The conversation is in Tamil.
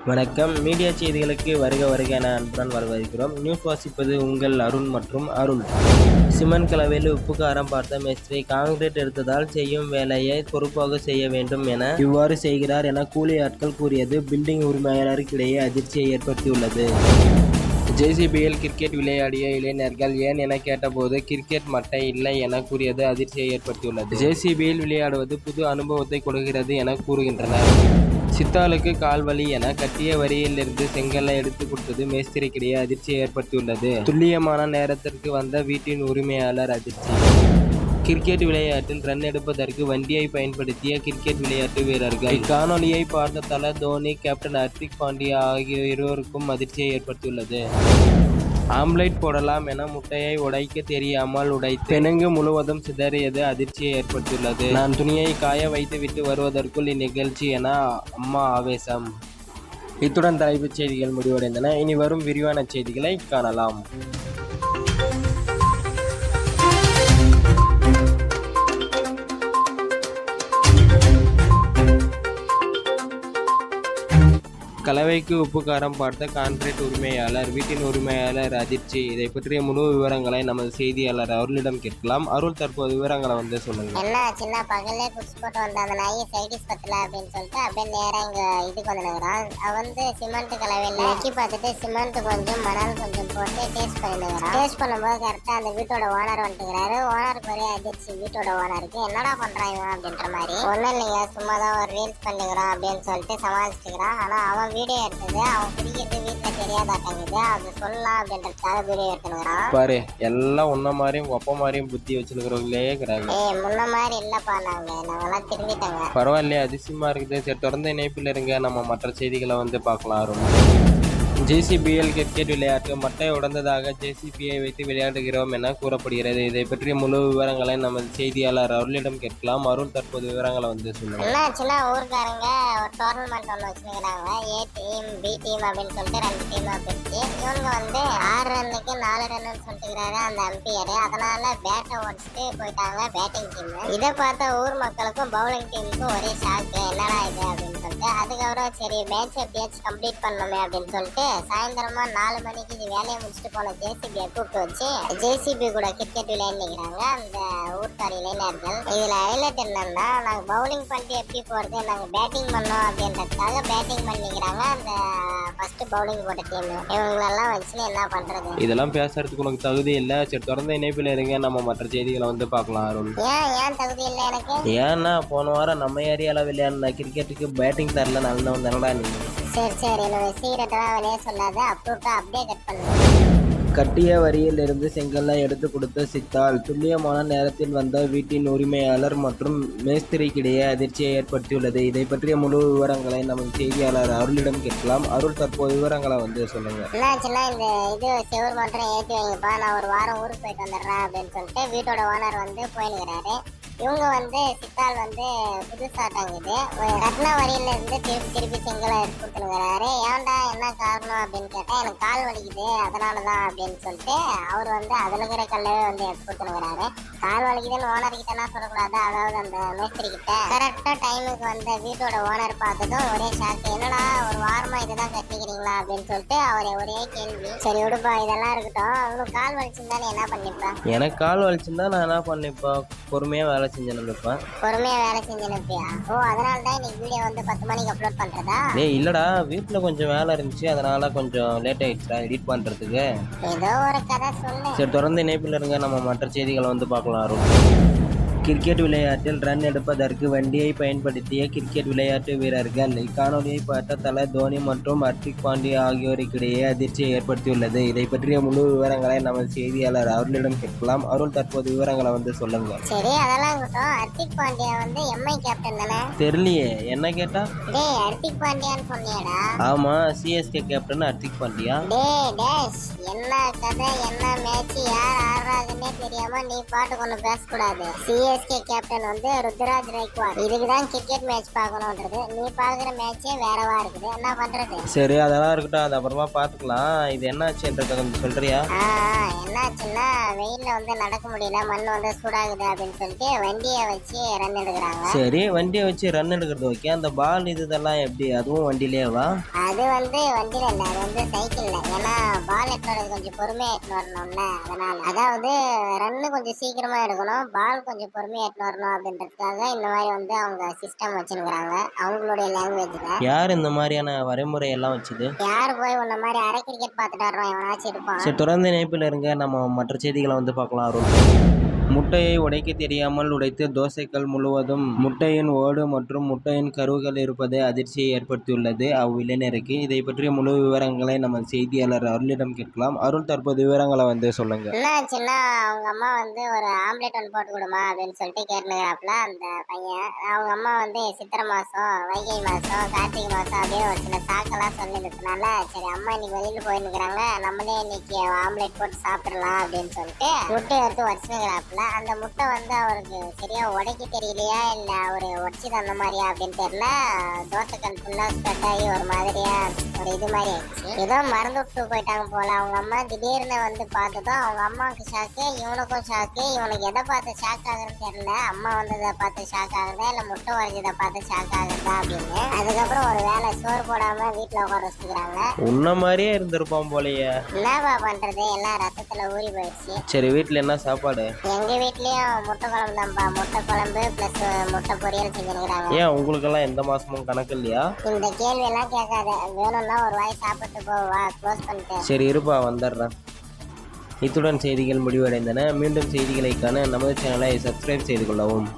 வணக்கம். மீடியா செய்திகளுக்கு வருக வருக என அன்புடன் வரவேற்கிறோம். நியூஸ் வாசிப்பது உங்கள் அருண் மற்றும் அருள். சிமெண்ட் கலவையில் உப்பு காரம் பார்த்த மேஸ்திரி கான்கிரீட் எடுத்ததால் செய்யும் வேலையை பொறுப்பாக செய்ய வேண்டும் என இவ்வாறு செய்கிறார் என கூலி ஆட்கள் கூறியது பில்டிங் உரிமையாளருக்கிடையே அதிர்ச்சியை ஏற்படுத்தியுள்ளது. ஜேசிபியில் கிரிக்கெட் விளையாடிய இளைஞர்கள் ஏன் என கேட்டபோது கிரிக்கெட் மட்டை இல்லை என கூறியது அதிர்ச்சியை ஏற்படுத்தியுள்ளது. ஜேசிபியில் விளையாடுவது புது அனுபவத்தை கொடுக்கிறது என கூறுகின்றனர். சித்தாளுக்கு கால்வலி என கட்டிய வரியிலிருந்து செங்கல்லை எடுத்து கொடுத்தது மேஸ்திரிக்கிடையே அதிர்ச்சியை ஏற்படுத்தியுள்ளது. துல்லியமான நேரத்திற்கு வந்த வீட்டின் உரிமையாளர் அதிர்ச்சி. கிரிக்கெட் விளையாட்டில் ரன் எடுப்பதற்கு வண்டியை பயன்படுத்திய கிரிக்கெட் விளையாட்டு வீரர்கள். இக்காணொலியை பார்த்த தல தோனி, கேப்டன் ஹர்திக் பாண்டியா ஆகிய இருவருக்கும் அதிர்ச்சியை ஏற்படுத்தியுள்ளது. ஆம்லெட் போடலாம் என முட்டையை உடைக்க தெரியாமல் உடைத்து தெலுங்கு முழுவதும் சிதறியது அதிர்ச்சியை ஏற்படுத்தியுள்ளது. நான் துணியை காய வைத்துவிட்டு வருவதற்குள் இந்நிகழ்ச்சி என அம்மா ஆவேசம். இத்துடன் தலைப்புச் செய்திகள் முடிவடைந்தன. இனி வரும் விரிவான செய்திகளை காணலாம். கலவைக்கு உப்பு காரம் பார்த்த கான்கிரீட் உரிமையாளர், வீட்டின் உரிமையாளர் அதிர்ச்சி. இதை பற்றிய முழு விவரங்களை நமது செய்தியாளர் அருளிடம் கேட்கலாம். அருள், தற்போது விவரங்களை சொல்லுங்க. என்ன சின்ன பகல்லே குடிச்சு போட்டு வந்த அந்த நாயை சைடிஸ் பத்தல அப்படின்னு சொல்லிட்டு அப்படியே நேரம் இங்க இதுக்கு வந்துனுக்குறான். சிமெண்ட் கலவையில் நக்கி பார்த்துட்டு சிமெண்ட் கொஞ்சம் மணல் கொஞ்சம் போட்டு டேஸ்ட் பண்ணினுக்குறான். டேஸ்ட் பண்ணும்போது கரெக்டா அந்த வீட்டோட ஓனர் வந்துட்டுக்கிறாரு. ஓனருக்கு ஒரே அதிர்ச்சி. வீட்டோட ஓனருக்கு என்னடா பண்றான் இவன் அப்படின்ற மாதிரி. ஒன்னும் இல்லைங்க, சும்மா தான் ஒரு ரீல்ஸ் பண்ணிக்கிறான் அப்படின்னு சொல்லிட்டு சமாளிச்சுக்கிறான். ஆனா அவன் வீடியோ எடுத்தது அவன் குடிக்கிறது வீட்டுல தெரியாதாட்டங்குது. அது சொல்லலாம் அப்படின்றதுக்காக வீடியோ எடுத்துனுக்குறான். பாரு, எல்லாம் உன்ன மாதிரியும் ஒப்ப மாதிரியும் புத்தி வச்சுருக்கிறவங்களே இருக்கிறாங்க. முன்ன மாதிரி இல்லப்பா, நாங்கெல்லாம் திரும்பிட்டாங்க. பரவாயில்லையே, அதிசயமா இருக்குது. சரி, தொடர்ந்து இணைப்பில் இருங்க. நம்ம மற்ற செய்திகளை பார்க்கலாம். ஜேசிபியில் கிரிக்கெட் விளையாட்டு மட்டை உடைந்ததாக ஜேசிபியை வைத்து விளையாடுகிறோம் என கூறப்படுகிறது. இதை பற்றிய முழு விவரங்களை நமது செய்தியாளர் அருளிடம் கேட்கலாம். அருள், தற்போது விவரங்களை சொல்லுங்க. என்னாச்சுன்னா, ஊருக்காரங்க ஒரு டோர்னமெண்ட் ஒன்று வச்சுருக்கிறாங்க. ஏ டீம், பி டீம் அப்படின்னு சொல்லிட்டு 2 டீமா பிரிச்சு இவங்க 6 ரன்னுக்கு 4 ரன்னு சொல்லிட்டுக்கிறாரு அந்த அம்பையர். அதனால பேட்டை உடச்சிட்டு போயிட்டாங்க பேட்டிங் டீம். இதை பார்த்த ஊர் மக்களுக்கும் பவுலிங் டீமுக்கும் ஒரே ஷாக்கு. என்னடா இது அப்படின்னு சொல்லிட்டு அதுக்கப்புறம் சரி மேட்ச் எப்படியாச்சும் கம்ப்ளீட் பண்ணணுமே அப்படின்னு சொல்லிட்டு சாயந்தரமா 4 மணிக்கு இது வேலையை முடிச்சுட்டு போன ஜேசிபியை கூப்பிட்டு வச்சு ஜேசிபி கூட கிரிக்கெட் விளையாடுங்கிறாங்க அந்த ஊர்க்கார இளைஞர்கள். இதுல ஹைலைட் என்னன்னா, நாங்க பவுலிங் பண்ணிட்டு எப்படி போறது, நாங்க பேட்டிங் பண்ணோம் அப்படின்றதுக்காக பேட்டிங் பண்ணிக்கிறாங்க அந்த ஃபர்ஸ்ட் பவுலிங் போட்ட டீம். இவங்களெல்லாம் வச்சு என்ன பண்றது? இதெல்லாம் பேசுறதுக்கு உனக்கு தகுதி இல்லை. சரி, தொடர்ந்து இணைப்பில் இருங்க. நம்ம மற்ற செய்திகளை பார்க்கலாம். அருள், ஏன் தகுதி இல்லை எனக்கு? ஏன்னா போன வாரம் நம்ம ஏரியால விளையாடின கிரிக்கெட்டுக்கு பேட்டிங் தரல. நல்லவன் தானடா நீ. சரி, என்னோட சீக்கிரட்டெல்லாம் வெளியே சொல்லாத. அப்படியே கட் பண்ணுங்க. கட்டிய வரியில் இருந்து செங்கல்லை எடுத்து கொடுத்த சித்தால் துல்லியமான நேரத்தில் வந்த வீட்டின் உரிமையாளர் மற்றும் மேஸ்திரிக்கிடையே அதிர்ச்சியை ஏற்படுத்தியுள்ளது. இதை பற்றிய முழு விவரங்களை நமது செய்தியாளர் அருளிடம் கேட்கலாம். அருள், தற்போது விவரங்களை சொல்லுங்க. என்னாச்சுன்னா, இந்த இது செவ்வறு மாற்றம் ஏற்றி வைங்கப்பா, நான் ஒரு வாரம் ஊருக்கு போயிட்டு வந்துடுறேன் அப்படின்னு சொல்லிட்டு வீட்டோட ஓனர் போயினுக்கிறாரு. இவங்க சித்தால் புதுசாட்டாங்குது. ரத்ன வரியில இருந்து திருப்பி செங்கலை எடுத்து கொடுத்துனுக்கிறாரு. ஏன்டா என்ன காரணம் அப்படின்னு கேட்டா, எனக்கு கால் வலிக்குது அதனாலதான் அப்படின்னு சொல்லிட்டு அவர் அதுல இருக்கிற கல்லவே எடுத்து கொடுத்துனுக்கிறாரு. கால் வலிக்குதுன்னு ஓனர் கிட்ட சொல்லக்கூடாது, அதாவது அந்த மேஸ்திரி கிட்ட. கரெக்டா டைமுக்கு வீட்டோட ஓனர் பார்த்ததும் ஒரே ஷாக்கு. என்னடா ஒரு வாரமா இதுதான் கட்டிக்கிறீங்களா அப்படின்னு சொல்லிட்டு அவரே ஒரே கேள்வி. சரி விடுப்பா, இதெல்லாம் இருக்கட்டும். அவனுக்கு கால் வலிச்சுருந்தா நீ என்ன பண்ணிப்பா? எனக்கு கால் வலிச்சுருந்தா நான் என்ன பண்ணிப்பா, பொறுமையா வேலை பொறுமையா வேலை செஞ்சுனுப்பியா? ஓ, அதனாலதான் இன்னைக்கு வீடியோ 10 மணிக்கு அப்லோட் பண்றதா? டேய் இல்லடா, வீட்டுல கொஞ்சம் வேலை இருந்துச்சு, அதனால கொஞ்சம் லேட் ஆயிடுச்சுடா எடிட் பண்றதுக்கு. ஏதோ ஒரு கதை சொல்லு. சரி, தொடர்ந்து இணைப்பில் இருங்க. நம்ம மற்ற செய்திகளை பார்க்கலாம். கிரிக்கெட் விளையாட்டில் ரன் எடுப்பதற்கு வண்டியை பயன்படுத்திய கிரிக்கெட் விளையாட்டு வீரர்கள். இக்காணொலியை பார்த்த தல தோனி மற்றும் ஹர்திக் பாண்டியா ஆகியோருக்கிடையே அதிர்ச்சியை ஏற்படுத்தியுள்ளது. இதை பற்றிய முழு விவரங்களை நமது செய்தியாளர் அருளிடம் கேட்கலாம். அருள், தற்போது விவரங்களை சொல்லுங்க. சரி, அதெல்லாம் ஹர்திக் பாண்டியா எம்ஐ கேப்டன் தானே? தெரியலையே, என்ன கேட்டா? டேய், ஹர்திக் பாண்டியான்னு சொன்னியடா? ஆமா, சிஎஸ்கே கேப்டன் ஹர்திக் பாண்டியா. டேய் என்ன கதை, என்ன மேட்ச், யார் ஆடுறாங்கன்னே தெரியாம நீ பாட்டுக்கு ஒண்ணு பேசக்கூடாது. சிஎஸ்கே கேப்டன் வந்து ருத்ராஜ் ரைக்வாட். இதுக்குதான் கிரிக்கெட் மேட்ச் பார்க்கணும்ன்றது. நீ பாக்குற மேட்சே வேறவா இருக்குது. என்ன பண்றது? சரி அதெல்லாம் இருக்கட்டும், அது அப்புறமா பார்த்துக்கலாம். இது என்னாச்சுன்றத கொஞ்சம் சொல்றியா? என்னாச்சுன்னா வெயில்ல வந்து நடக்க முடியல, மண் வந்து சூடாகுது அப்படின்னு சொல்லிட்டு வண்டியை வச்சு ரன் எடுக்கிறாங்க. சரி வண்டியை வச்சு ரன் எடுக்கிறது ஓகே, அந்த பால் இதெல்லாம் எப்படி, அதுவும் வண்டியிலேவா? அது வந்து வண்டியில இல்ல, அது வந்து சைக்கிள்ல. ஏன்னா பால் எட்டுறது கொஞ்சம் பொறுமையா எட்டு வரணும்ல, அதனால. அதாவது ரன்னு கொஞ்சம் சீக்கிரமா எடுக்கணும், பால் கொஞ்சம் பொறுமையா எட்டு வரணும் அப்படின்றதுக்காக இந்த மாதிரி வந்து அவங்க சிஸ்டம் வச்சிருக்கிறாங்க அவங்களுடைய லாங்குவேஜ்ல. யார் இந்த மாதிரியான வரைமுறை எல்லாம் வச்சுது? யார் போய் உன்ன மாதிரி அரை கிரிக்கெட் பார்த்துட்டு வர்றோம் எவனாச்சும் இருப்பான். சரி தொடர்ந்து இணைப்பில் இருங்க, நம்ம மற்ற செய்திகளை வந்து பார்க்கலாம். அருண், முட்டையை உடைக்க தெரியாமல் உடைத்து தோசைக்கல் முழுவதும் முட்டையின் ஓடு மற்றும் முட்டையின் கருவுகள் இருப்பது அதிர்ச்சியை ஏற்படுத்தியுள்ளது அவ்விளைஞருக்கு. இதை பற்றிய முழு விவரங்களை நம்ம செய்தியாளர் அருளிடம் கேட்கலாம். அருள், தற்போது விவரங்களை வந்து சொல்லுங்க. என்னாச்சுன்னா அவங்க அம்மா வந்து ஒரு ஆம்லெட் ஒன்று போட்டு கொடுமா அப்படின்னு சொல்லிட்டு கேட்டுக்கிறாப்புல அந்த பையன். அவங்க அம்மா வந்து சித்திரை மாசம், வைகை மாசம், கார்த்திகை மாசம் அப்படின்னு ஒரு சில சாக்கெல்லாம் சொல்லிருந்ததுனால சரி அம்மா இன்னைக்கு வெளியில போயிருந்துக்கிறாங்க, நம்மளே இன்னைக்கு ஆம்லெட் போட்டு சாப்பிடலாம் அப்படின்னு சொல்லிட்டு முட்டை எடுத்து வச்சுக்கிறாப்புல. அந்த முட்டை வந்து அவருக்கு சரியா உடைக்க தெரியலையா இல்ல அவரு உடச்சி தந்த மாதிரியா அப்படின்னு தெரியல. தோசைக்கல் ஃபுல்லா ஸ்ப்ரெட் ஆகி ஒரு மாதிரியா ஒரு இது மாதிரி ஆயிடுச்சு. ஏதோ மறந்து விட்டு போயிட்டாங்க போல. அவங்க அம்மா திடீர்னு வந்து பார்த்ததும் அவங்க அம்மாவுக்கு ஷாக்கு, இவனுக்கும் ஷாக்கு. இவனுக்கு எதை பார்த்து ஷாக் ஆகுதுன்னு தெரியல. அம்மா வந்ததை பார்த்து ஷாக் ஆகுதா இல்ல முட்டை உடைஞ்சதை பார்த்து ஷாக் ஆகுதா அப்படின்னு. அதுக்கப்புறம் ஒரு வேலை சோறு போடாம வீட்டுல உட்கார வச்சுக்கிறாங்க. உன்ன மாதிரியே இருந்திருப்பான் போலயே. என்னப்பா பண்றது, எல்லாம் ரத்தத்துல ஊறி போயிடுச்சு. சரி வீட்டுல என்ன சாப்பாடு? எங்க வீட்லயும் முட்டை குழம்பு தான்ப்பா. முட்டை குழம்பு பிளஸ் முட்டை பொரியல் செஞ்சுருக்காங்க. ஏன் உங்களுக்கெல்லாம் எந்த மாசமும் கணக்கு இல்லையா? இந்த கேள்வி எல்லாம் கேட்காத, வேணும்னா ஒரு வாய் சாப்பிட்டு போவா, க்ளோஸ் பண்ணிட்டு. சரி இருப்பா, வந்துடுறேன். இத்துடன் செய்திகள் முடிவடைந்தன. மீண்டும் செய்திகளை காண நமது சேனலை சப்ஸ்கிரைப் செய்து கொள்ளவும்.